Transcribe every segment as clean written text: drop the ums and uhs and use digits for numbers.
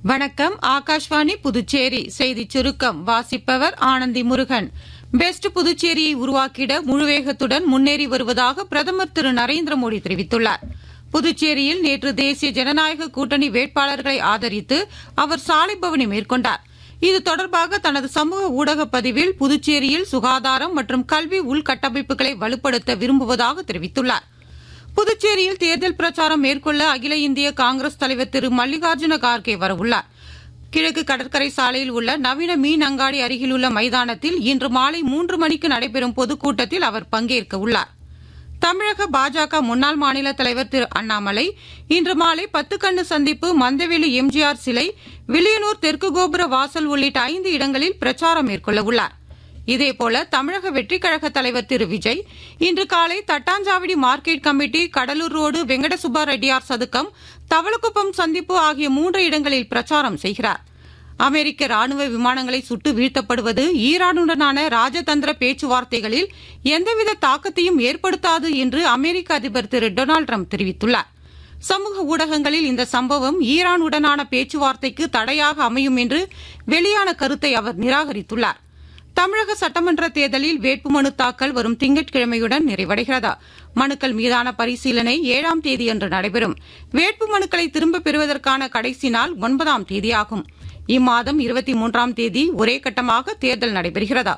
வணக்கம். ஆகாஷ்வாணி புதுச்சேரி செய்திச் சுருக்கம் வாசிப்பவர் ஆனந்தி முருகன். பெஸ்ட் புதுச்சேரியை உருவாக்கிட முழுவேகத்துடன் முன்னேறி வருவதாக பிரதமர் திரு நரேந்திர மோடி தெரிவித்துள்ளார். புதுச்சேரியில் நேற்று தேசிய ஜனநாயக கூட்டணி வேட்பாளர்களை ஆதரித்து அவர் சாலை பவனி மேற்கொண்டார். இது தொடர்பாக தனது சமூக ஊடக பதிவில் புதுச்சேரியில் சுகாதாரம் மற்றும் கல்வி உள்கட்டமைப்புகளை வலுப்படுத்த விரும்புவதாக தெரிவித்துள்ளார். புதுச்சேரியில் தேர்தல் பிரச்சாரம் மேற்கொள்ள அகில இந்திய காங்கிரஸ் தலைவர் திரு மல்லிகார்ஜுன கார்கே வரவுள்ளார். கிழக்கு கடற்கரை சாலையில் உள்ள நவீன மீன் அங்காடி அருகிலுள்ள மைதானத்தில் இன்று மாலை 3 மணிக்கு நடைபெறும் பொதுக்கூட்டத்தில் அவர் பங்கேற்க உள்ளார். தமிழக பாஜக முன்னாள் மாநில தலைவர் திரு அண்ணாமலை இன்று மாலை 10 கண்ணு சந்திப்பு, மந்தவெளி எம்ஜிஆர் சிலை, வில்லியனூர் தெற்கு கோபுர வாசல் உள்ளிட்ட 5 இடங்களில் பிரச்சாரம் மேற்கொள்ள உள்ளார். இதேபோல தமிழக வெற்றிக் கழக தலைவர் திரு விஜய் இன்று காலை Thattanchavadi market committee, Cuddalore road, Venkata Subba Reddiar சதுக்கம், தவளக்குப்பம் சந்திப்பு ஆகிய 3 இடங்களில் பிரச்சாரம் செய்கிறார். அமெரிக்க ராணுவ விமானங்களை சுட்டு வீழ்த்தப்படுவது ஈரானுடனான ராஜதந்திர பேச்சுவார்த்தைகளில் எந்தவித தாக்கத்தையும் ஏற்படுத்தாது என்று அமெரிக்க அதிபர் திரு டொனால்டு டிரம்ப் தெரிவித்துள்ளார். சமூக ஊடகங்களில் இந்த சம்பவம் ஈரானுடனான பேச்சுவார்த்தைக்கு தடையாக அமையும் என்று வெளியான கருத்தை அவர் நிராகரித்துள்ளார். தமிழக சட்டமன்ற தேர்தலில் வேட்புமனு தாக்கல் வரும் திங்கட்கிழமையுடன் நிறைவடைகிறது. மனுக்கள் மீதான பரிசீலனை 7ஆம் தேதியன்று நடைபெறும். வேட்புமனுக்களை திரும்பப் பெறுவதற்கான கடைசி நாள் 9ஆம் தேதியாகும். இம்மாதம் 23ஆம் தேதி ஒரே கட்டமாக தேர்தல் நடைபெறுகிறது.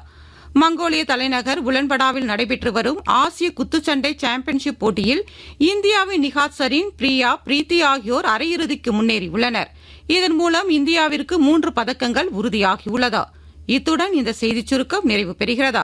மங்கோலிய தலைநகர் உலன்படாவில் நடைபெற்று வரும் ஆசிய குத்துச்சண்டை சாம்பியன்ஷிப் போட்டியில் இந்தியாவின் நிகாத் சரீன், பிரியா, பிரீத்தி ஆகியோர் அரையிறுதிக்கு முன்னேறியுள்ளனர். இதன் மூலம் இந்தியாவிற்கு 3 பதக்கங்கள் உறுதியாகியுள்ளது. இத்துடன் இந்த செய்திச் சுருக்கம் நிறைவு பெறுகிறது.